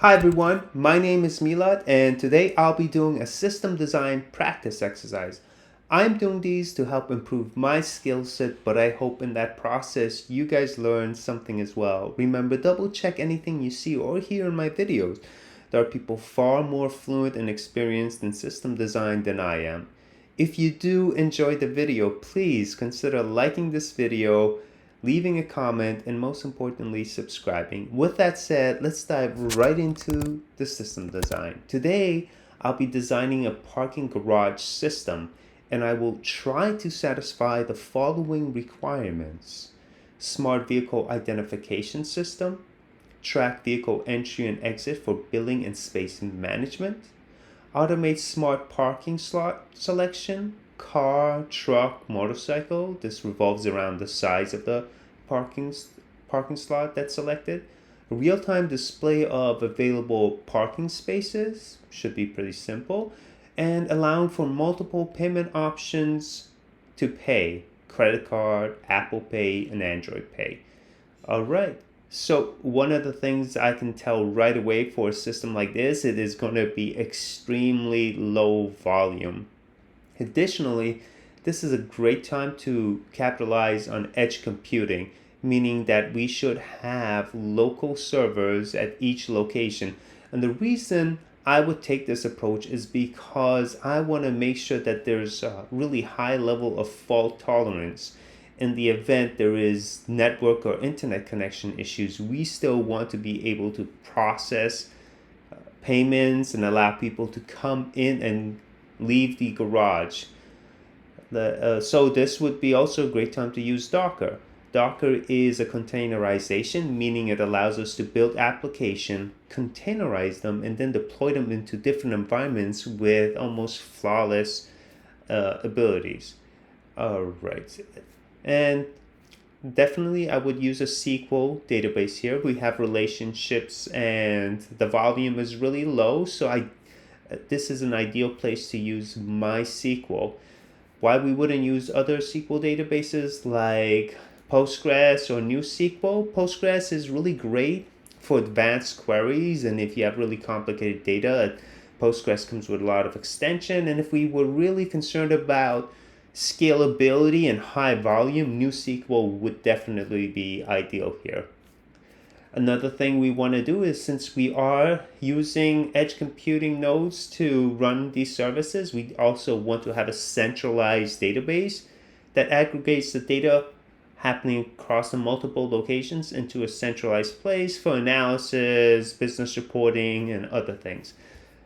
Hi everyone, my name is Milad and today I'll be doing a system design practice exercise. I'm doing these to help improve my skill set, but I hope in that process you guys learn something as well. Remember, double check anything you see or hear in my videos. There are people far more fluent and experienced in system design than I am. If you do enjoy the video, please consider liking this video, leaving a comment, and most importantly, subscribing. With that said, let's dive right into the system design. Today, I'll be designing a parking garage system, and I will try to satisfy the following requirements: smart vehicle identification system, track vehicle entry and exit for billing and space management, automate smart parking slot selection, car, truck, motorcycle. This revolves around the size of the parking slot that's selected. Real-time display of available parking spaces should be pretty simple, and allowing for multiple payment options to pay: credit card, Apple Pay, and Android Pay. All right. So one of the things I can tell right away for a system like this, it is going to be extremely low volume. Additionally, this is a great time to capitalize on edge computing, meaning that we should have local servers at each location. And the reason I would take this approach is because I want to make sure that there's a really high level of fault tolerance. In the event there is network or internet connection issues, we still want to be able to process payments and allow people to come in and leave the garage. So this would be also a great time to use Docker. Docker is a containerization, meaning it allows us to build application, containerize them, and then deploy them into different environments with almost flawless abilities. All right. And definitely I would use a SQL database here. We have relationships and the volume is really low, so this is an ideal place to use MySQL. Why we wouldn't use other SQL databases like Postgres or NewSQL? Postgres is really great for advanced queries, and if you have really complicated data, Postgres comes with a lot of extension. And if we were really concerned about scalability and high volume, NewSQL would definitely be ideal here. Another thing we want to do is, since we are using edge computing nodes to run these services, we also want to have a centralized database that aggregates the data happening across the multiple locations into a centralized place for analysis, business reporting, and other things.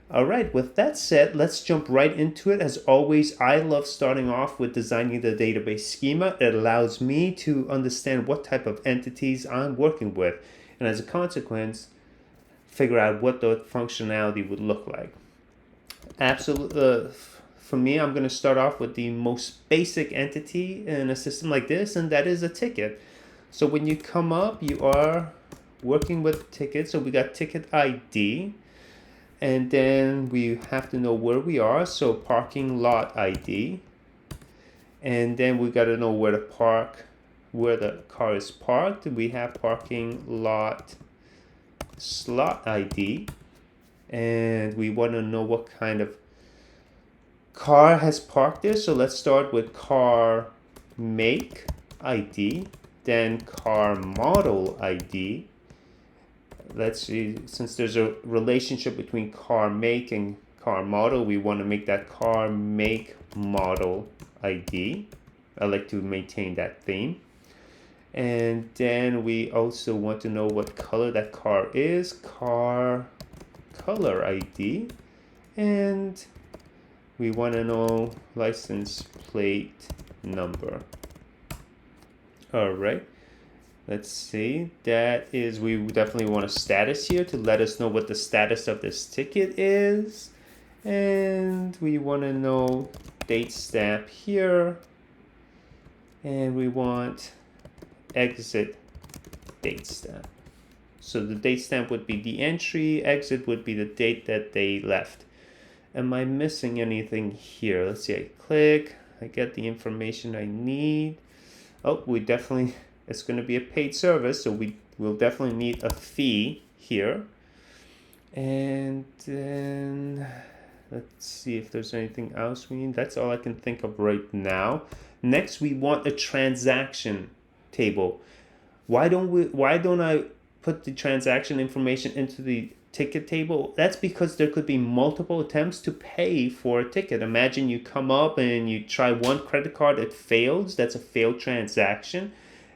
All right, with that said, let's jump right into it. As always, I love starting off with designing the database schema. It allows me to understand what type of entities I'm working with, and as a consequence, figure out what the functionality would look like. Absolutely. For me, I'm going to start off with the most basic entity in a system like this, and that is a ticket. So when you come up, you are working with tickets. So we got ticket ID. And then we have to know where we are, so parking lot ID. And then we got to know where to park, where the car is parked. We have parking lot slot ID. And we want to know what kind of car has parked there. So let's start with car make ID, then car model ID. Let's see, since there's a relationship between car make and car model, we want to make that car make model ID. I like to maintain that theme. And then we also want to know what color that car is, car color ID. And we want to know license plate number. All right. Let's see, that is, we definitely want a status here to let us know what the status of this ticket is. And we want to know date stamp here. And we want exit date stamp. So the date stamp would be the entry, exit would be the date that they left. Am I missing anything here? Let's see, I click, I get the information I need. Oh, we definitely... It's going to be a paid service, so we will definitely need a fee here. And then let's see if there's anything else we need. That's all I can think of right now. Next, we want a transaction table. Why don't I put the transaction information into the ticket table? That's because there could be multiple attempts to pay for a ticket. Imagine you come up and you try one credit card, it fails. That's a failed transaction.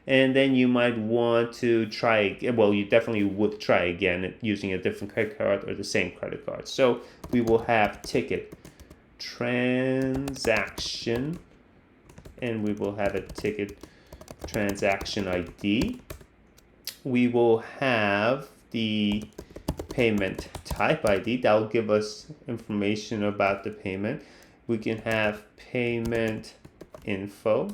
And then you might want to try again. Well, you definitely would try again using a different credit card or the same credit card. So we will have ticket transaction, and we will have a ticket transaction ID. We will have the payment type ID. That will give us information about the payment. We can have payment info,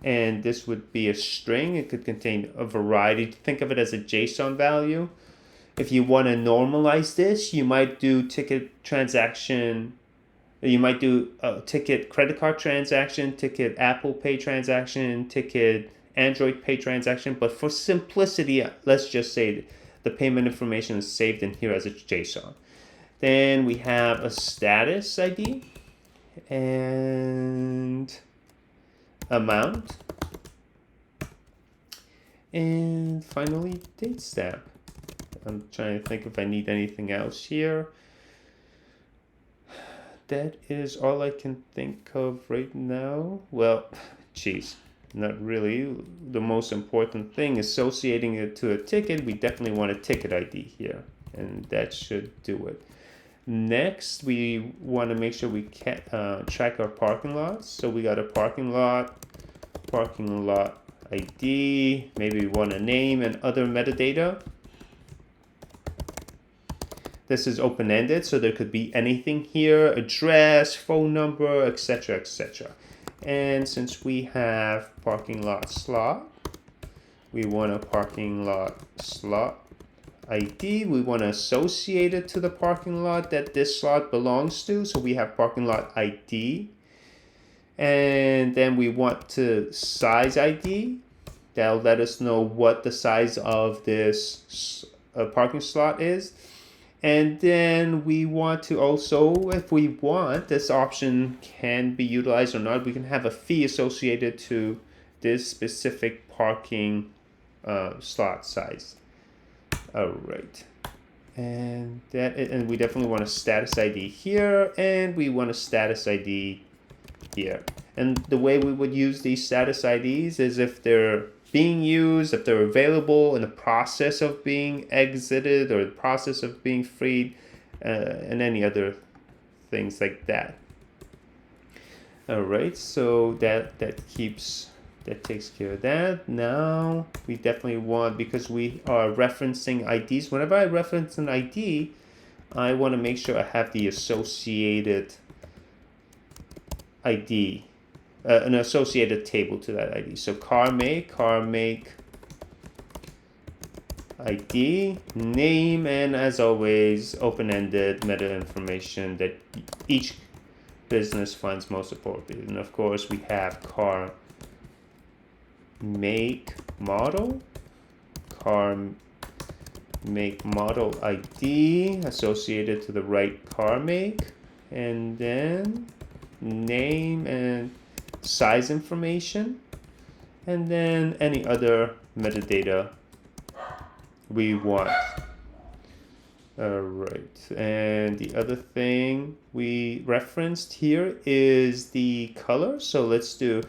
and this would be a string. It could contain a variety. Think of it as a JSON value. If you want to normalize this, you might do ticket transaction. You might do a ticket credit card transaction, ticket Apple Pay transaction, ticket Android Pay transaction. But for simplicity, let's just say the payment information is saved in here as a JSON. Then we have a status ID and amount, and finally date stamp. I'm trying to think if I need anything else here. That is all I can think of right now. Well, geez, not really. The most important thing, associating it to a ticket, we definitely want a ticket ID here, and that should do it. Next, we want to make sure we can track our parking lots. So we got a parking lot ID. Maybe we want a name and other metadata. This is open-ended, so there could be anything here: address, phone number, etc., etc. And since we have parking lot slot, we want a parking lot slot ID. We want to associate it to the parking lot that this slot belongs to. So we have parking lot ID. And then we want to size ID. That'll let us know what the size of this parking slot is. And then we want to also, if we want, this option can be utilized or not, we can have a fee associated to this specific parking slot size. All right, and we definitely want a status ID here, and we want a status ID here. And the way we would use these status IDs is if they're being used, if they're available, in the process of being exited or the process of being freed, and any other things like that. All right, so that takes care of that. Now we definitely want, because we are referencing IDs, whenever I reference an ID, I want to make sure I have the associated ID, an associated table to that ID. So car make ID, name, and as always, open-ended meta information that each business finds most appropriate. And of course, we have car make model ID associated to the right car make, and then name and size information, and then any other metadata we want. All right, and the other thing we referenced here is the color. So let's do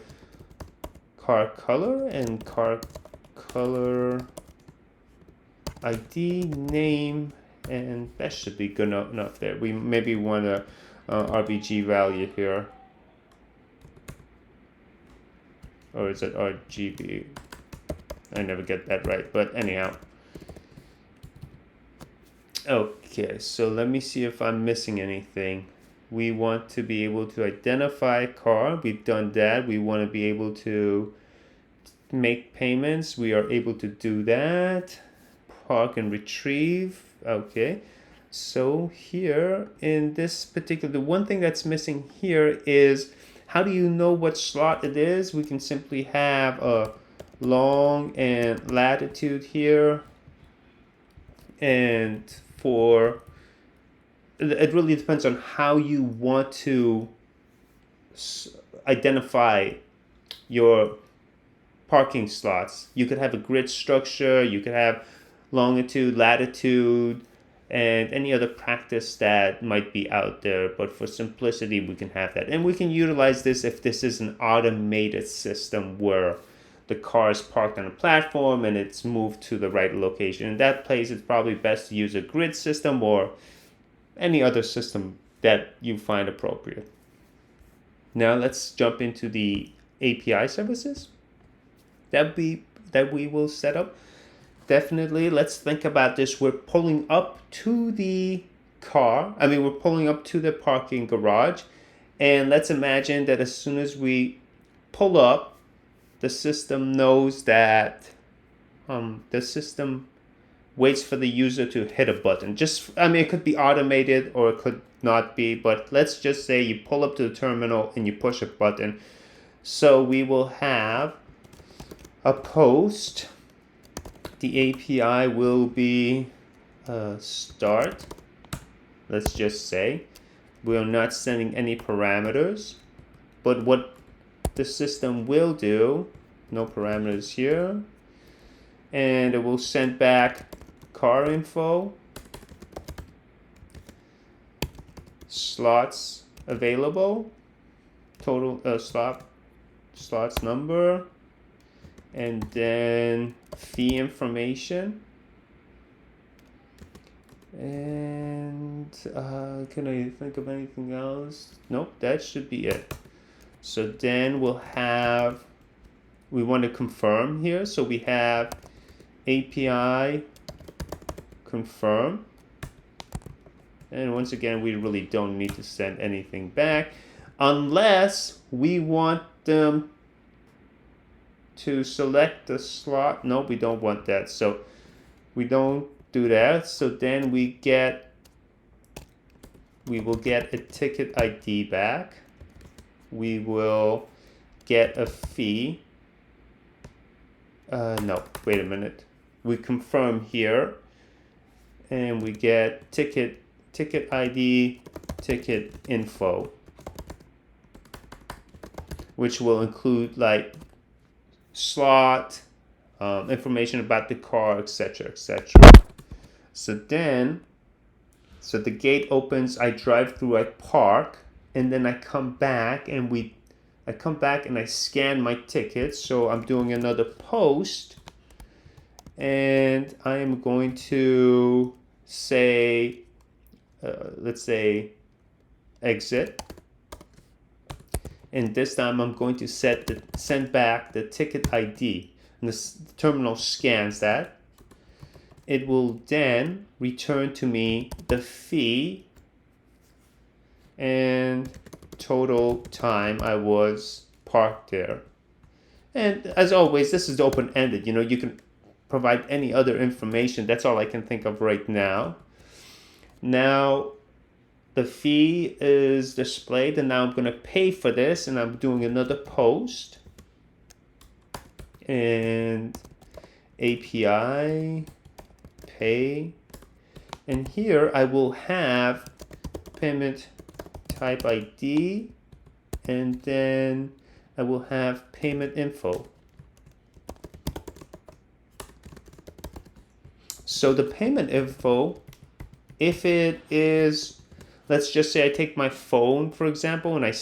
car color and car color ID, name, and that should be good enough there. We maybe want a RBG value here, or is it RGB? I never get that right, but anyhow. Okay, so let me see if I'm missing anything. We want to be able to identify car. We've done that. We want to be able to make payments. We are able to do that. Park and retrieve. Okay. So here in this particular, the one thing that's missing here is, how do you know what slot it is? We can simply have a long and latitude here. And for it really depends on how you want to identify your parking slots. You could have a grid structure, you could have longitude, latitude, and any other practice that might be out there. But for simplicity, we can have that. And we can utilize this if this is an automated system where the car is parked on a platform and it's moved to the right location. In that place, it's probably best to use a grid system or any other system that you find appropriate. Now let's jump into the API services that we will set up. Definitely, let's think about this. We're pulling up to the car. We're pulling up to the parking garage, and let's imagine that as soon as we pull up, the system knows that the system waits for the user to hit a button. It could be automated or it could not be, but let's just say you pull up to the terminal and you push a button. So we will have a post. The API will be start. Let's just say we are not sending any parameters, but what the system will do, no parameters here, and it will send back car info, slots available, total slots number, and then fee information. And can I think of anything else? Nope, that should be it. So then we want to confirm here. So we have API confirm. And once again, we really don't need to send anything back unless we want them to select the slot. No, we don't want that. So we don't do that. So then we will get a ticket ID back. We will get a fee. No, wait a minute. We confirm here, and we get ticket ID, ticket info, which will include like slot, information about the car, etc., etc. So the gate opens, I drive through, I park, and then I come back and I scan my ticket. So I'm doing another post, and I am going to say, let's say exit. And this time I'm going to send back the ticket ID, and the terminal scans that. It will then return to me the fee and total time I was parked there. And as always, this is open-ended. You can provide any other information. That's all I can think of right now. Now, the fee is displayed, and now I'm going to pay for this, and I'm doing another post. And API pay. And here I will have payment type ID, and then I will have payment info. So the payment info, if it is, let's just say I take my phone, for example, and I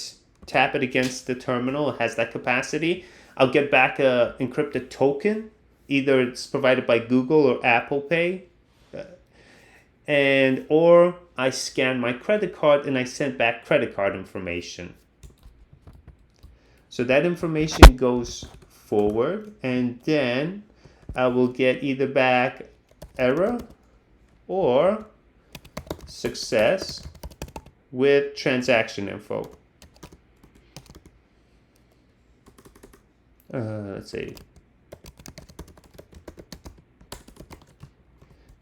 tap it against the terminal, it has that capacity, I'll get back a encrypted token. Either it's provided by Google or Apple Pay. Or I scan my credit card and I send back credit card information. So that information goes forward, and then I will get either back error or success with transaction info. Let's see.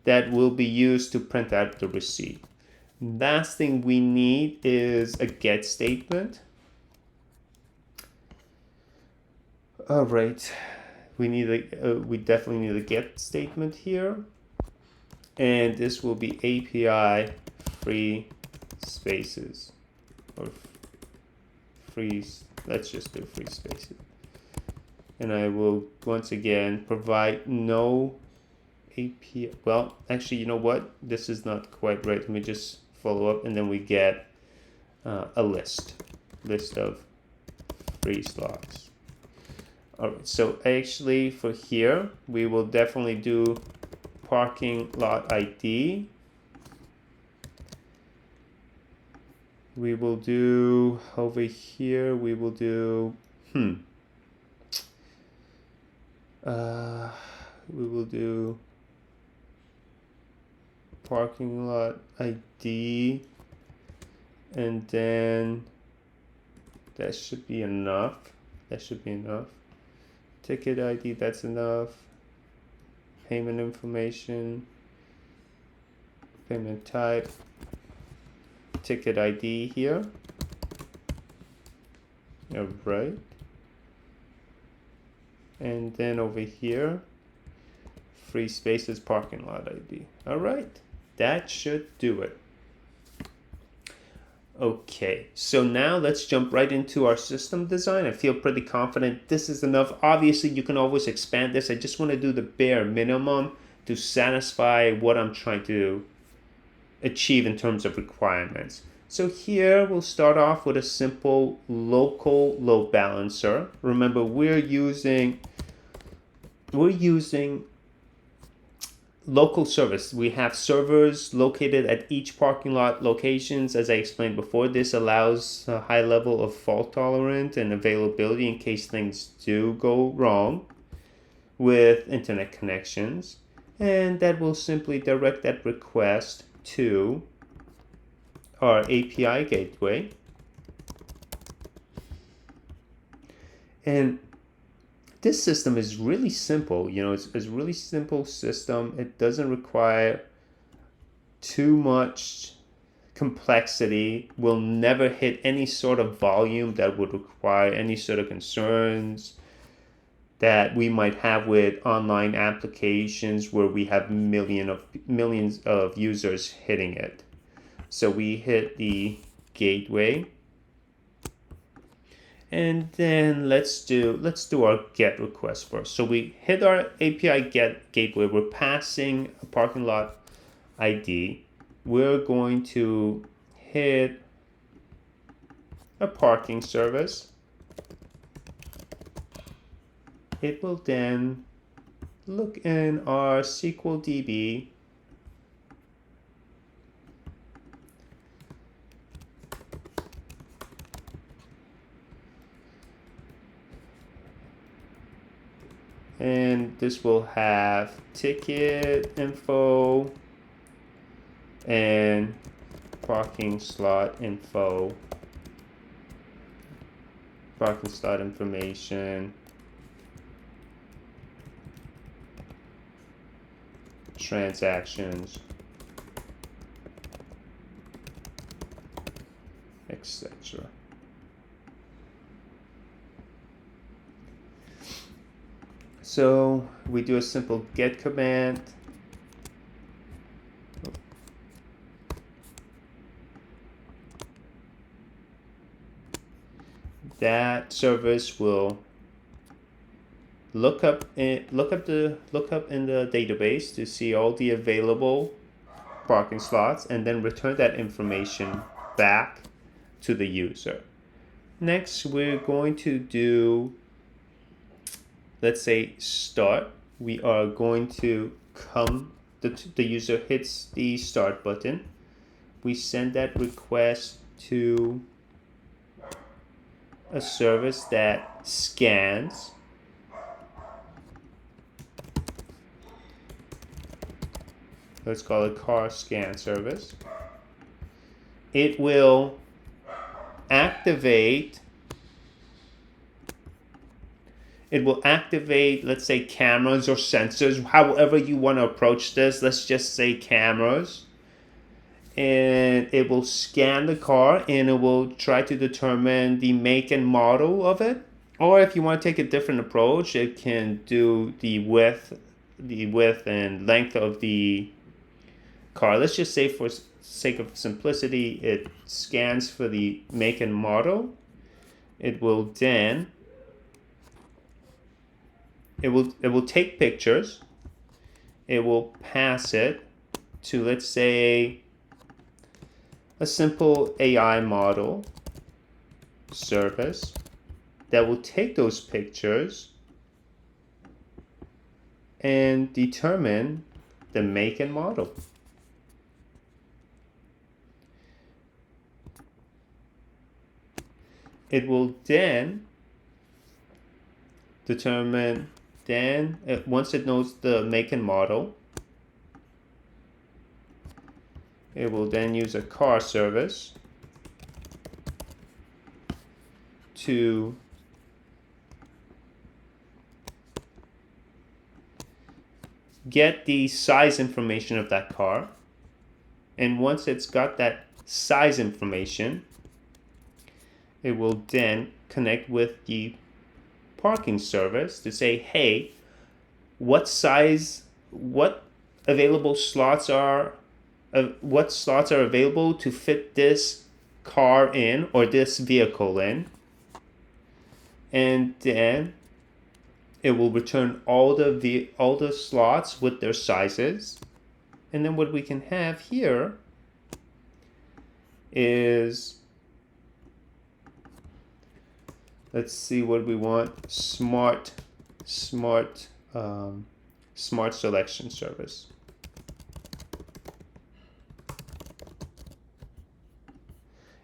That will be used to print out the receipt. Last thing we need is a get statement. All right, we definitely need a get statement here. And this will be API free spaces, or free, let's just do free spaces. And I will once again provide no API. Well, actually, you know what? This is not quite right. Let me just follow up, and then we get a list of free slots. All right, so actually for here, we will definitely do parking lot ID. We will do over here, we will do, we will do parking lot ID, and then that should be enough. Ticket ID, that's enough. Payment information, payment type, ticket ID here. All right. And then over here, free spaces parking lot ID. All right, that should do it. Okay, so now let's jump right into our system design. I feel pretty confident this is enough. Obviously, you can always expand this. I just want to do the bare minimum to satisfy what I'm trying to achieve in terms of requirements. So here we'll start off with a simple local load balancer. Remember, we're using local service. We have servers located at each parking lot locations. As I explained before, this allows a high level of fault tolerance and availability in case things do go wrong with internet connections. And that will simply direct that request to our API gateway. And this system is really simple. It's a really simple system. It doesn't require too much complexity. Will never hit any sort of volume that would require any sort of concerns that we might have with online applications where we have millions of users hitting it. So we hit the gateway. And then let's do our GET request first. So we hit our API GET gateway. We're passing a parking lot ID. We're going to hit a parking service. It will then look in our SQL DB. And this will have ticket info and parking slot info, parking slot information, transactions, etc. So we do a simple get command. That service will look up in the database to see all the available parking slots, and then return that information back to the user. Next, we're going to do, let's say, start. We are going to the user hits the start button. We send that request to a service that scans. Let's call it car scan service. It will activate, let's say, cameras or sensors, however you want to approach this. Let's just say cameras. And it will scan the car, and it will try to determine the make and model of it. Or if you want to take a different approach, it can do the width and length of the car. Let's just say for sake of simplicity, it scans for the make and model. It will then, it will take pictures. It will pass it to, let's say, a simple AI model service that will take those pictures and determine the make and model. It will then determine, once it knows the make and model, it will then use a car service to get the size information of that car. And once it's got that size information, it will then connect with the parking service to say, hey, what available slots are available to fit this car in or this vehicle in, and then it will return all the slots with their sizes. And then what we can have here is, let's see what we want. Smart selection service.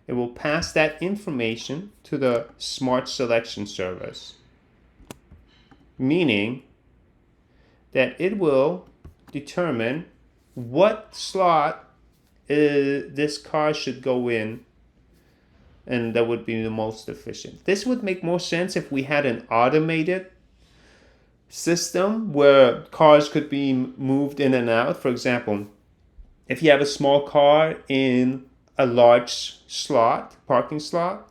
It will pass that information to the smart selection service, meaning that it will determine what slot this car should go in, and that would be the most efficient. This would make more sense if we had an automated system where cars could be moved in and out. For example, if you have a small car in a large parking slot,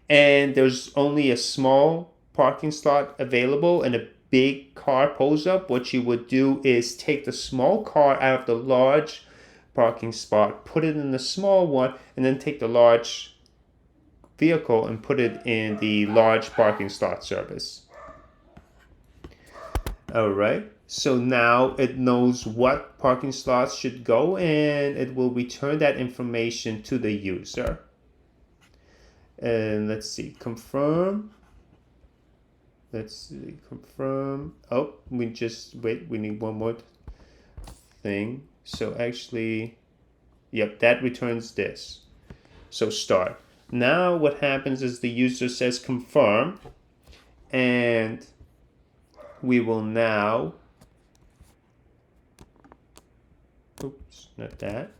and there's only a small parking slot available and a big car pulls up, what you would do is take the small car out of the large parking spot, put it in the small one, and then take the large vehicle and put it in the large parking slot service. All right, so now it knows what parking slots should go, and it will return that information to the user. And let's see, confirm. Let's see, confirm. Oh, we need one more thing. So actually, yep, that returns this. So start. Now what happens is the user says confirm, and we will now, oops, not that.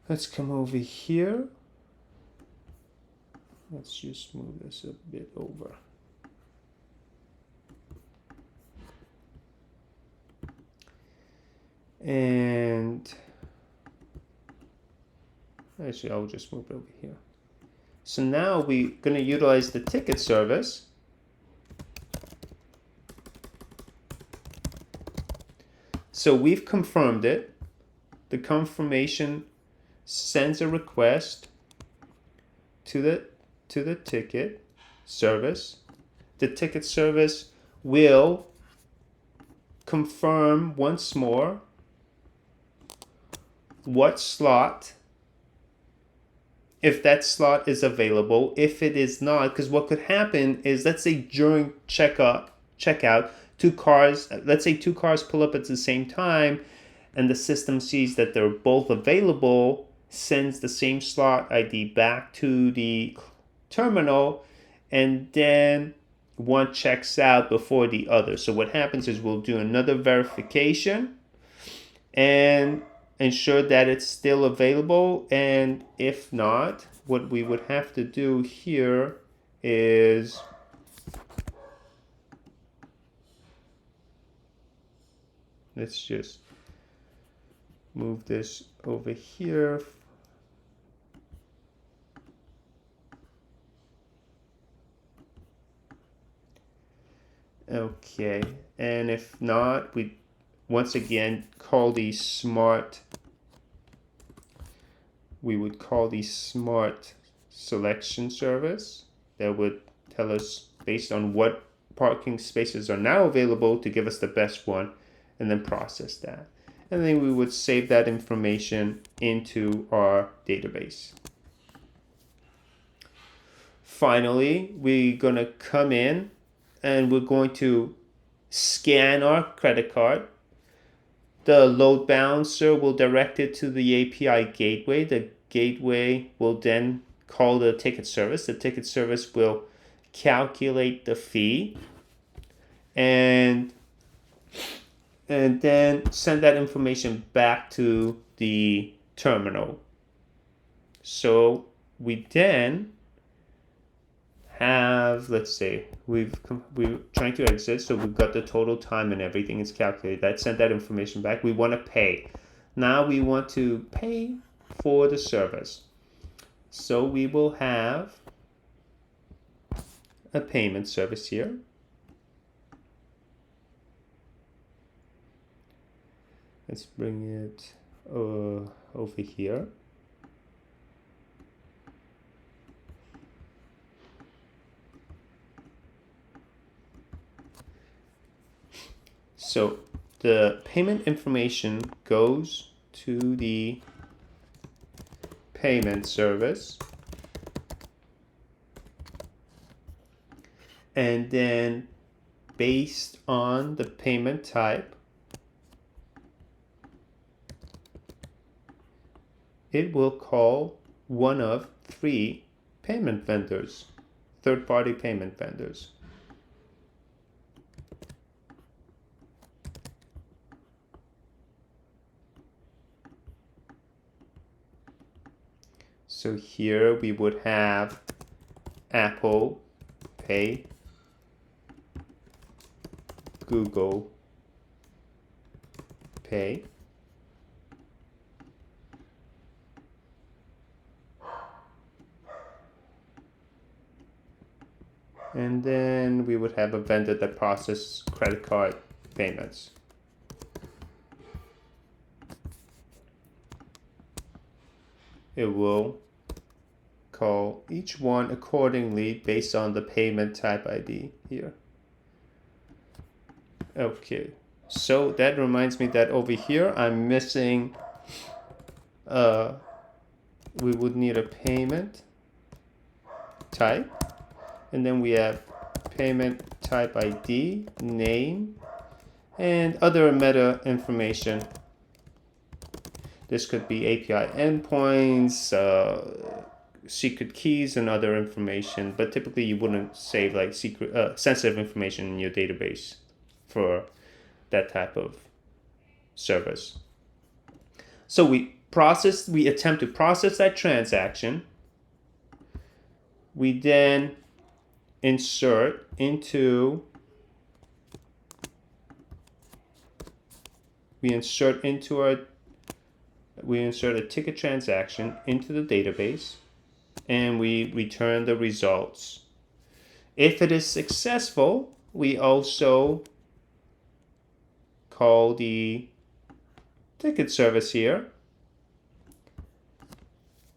Let's come over here. Let's just move this a bit over. And actually, I'll just move it over here. So now we're going to utilize the ticket service. So we've confirmed it. The confirmation sends a request to the ticket service. The ticket service will confirm once more what slot, if that slot is available. If it is not, because what could happen is, let's say during checkout, let's say two cars pull up at the same time, and the system sees that they're both available, sends the same slot ID back to the terminal, and then one checks out before the other. So what happens is we'll do another verification and ensure that it's still available. And if not, what we would have to do here is let's just move this over here. Okay. Okay, and if not, we once again call these smart. We would call the smart selection service that would tell us based on what parking spaces are now available to give us the best one, and then process that. And then we would save that information into our database. Finally, we're going to come in and we're going to scan our credit card. The load balancer will direct it to the API gateway. The gateway will then call the ticket service. The ticket service will calculate the fee and then send that information back to the terminal. So we then have, let's say, we're trying to exit, so we've got the total time and everything is calculated. That sent that information back. We want to pay. Now we want to pay for the service. So we will have a payment service here. Let's bring it over here. So the payment information goes to the payment service, and then based on the payment type, it will call one of 3 payment vendors, third-party payment vendors. So here we would have Apple Pay, Google Pay, and then we would have a vendor that processes credit card payments. It will call each one accordingly based on the payment type ID here. Okay, so that reminds me that over here I'm missing, we would need a payment type, and then we have payment type ID, name, and other meta information. This could be API endpoints, secret keys, and other information, but typically you wouldn't save like secret, sensitive information in your database for that type of service. So we attempt to process that transaction. We then insert a ticket transaction into the database, and we return the results. If it is successful, we also call the ticket service here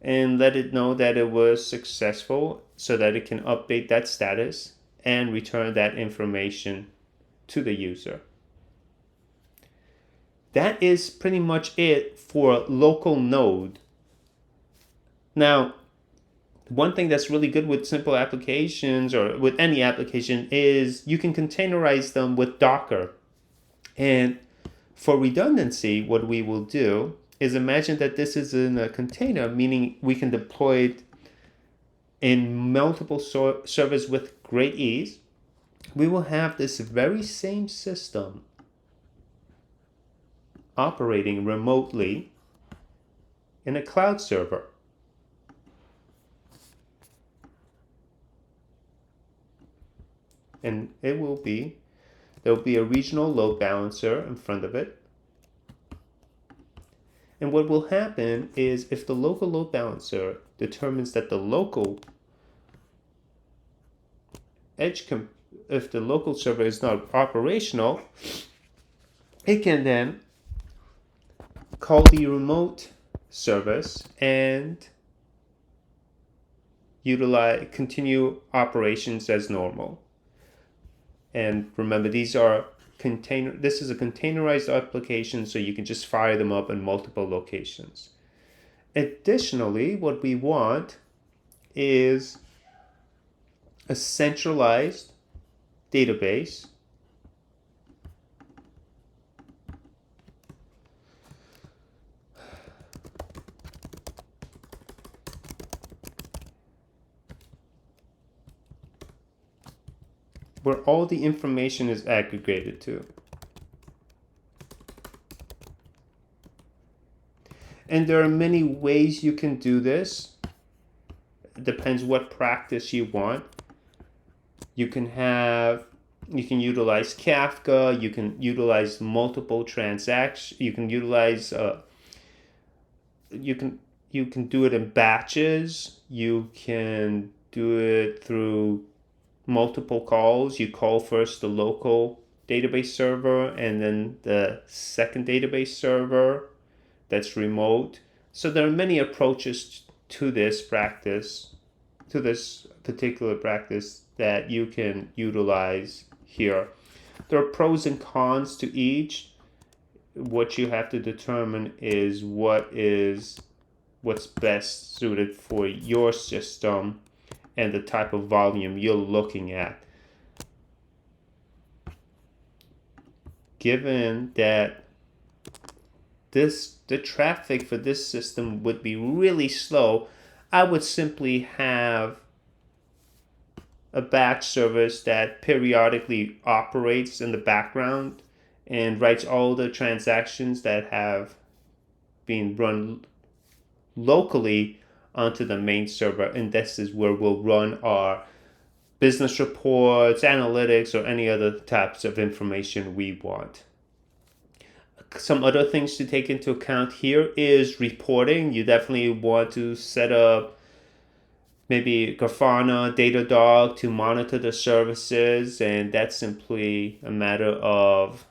and let it know that it was successful so that it can update that status and return that information to the user. That is pretty much it for local node. Now, one thing that's really good with simple applications or with any application is you can containerize them with Docker. And for redundancy, what we will do is imagine that this is in a container, meaning we can deploy it in multiple servers with great ease. We will have this very same system operating remotely in a cloud server. And there will be a regional load balancer in front of it. And what will happen is if the local load balancer determines that the local edge local server is not operational, it can then call the remote service and continue operations as normal. And remember, this is a containerized application, so you can just fire them up in multiple locations. Additionally, what we want is a centralized database where all the information is aggregated to. And there are many ways you can do this. It depends what practice you want. You can utilize Kafka, you can utilize multiple transactions, you can utilize you can do it in batches, you can do it through multiple calls. You call first the local database server and then the second database server that's remote. So there are many approaches to this particular practice that you can utilize here. There are pros and cons to each. What you have to determine is what's best suited for your system and the type of volume you're looking at. Given that the traffic for this system would be really slow, I would simply have a batch service that periodically operates in the background and writes all the transactions that have been run locally onto the main server, and this is where we'll run our business reports, analytics, or any other types of information we want. Some other things to take into account here is reporting. You definitely want to set up maybe Grafana, Datadog to monitor the services, and that's simply a matter of,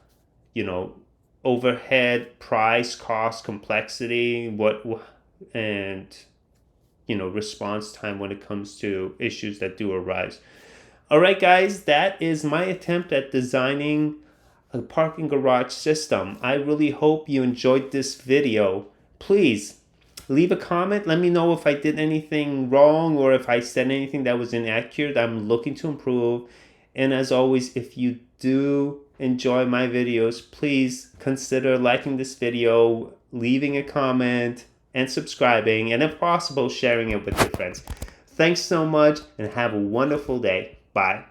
overhead, price, cost, complexity, response time when it comes to issues that do arise. All right, guys, that is my attempt at designing a parking garage system. I really hope you enjoyed this video. Please leave a comment. Let me know if I did anything wrong or if I said anything that was inaccurate. I'm looking to improve. And as always, if you do enjoy my videos, please consider liking this video, leaving a comment, and subscribing, and if possible, sharing it with your friends. Thanks so much, and have a wonderful day. Bye.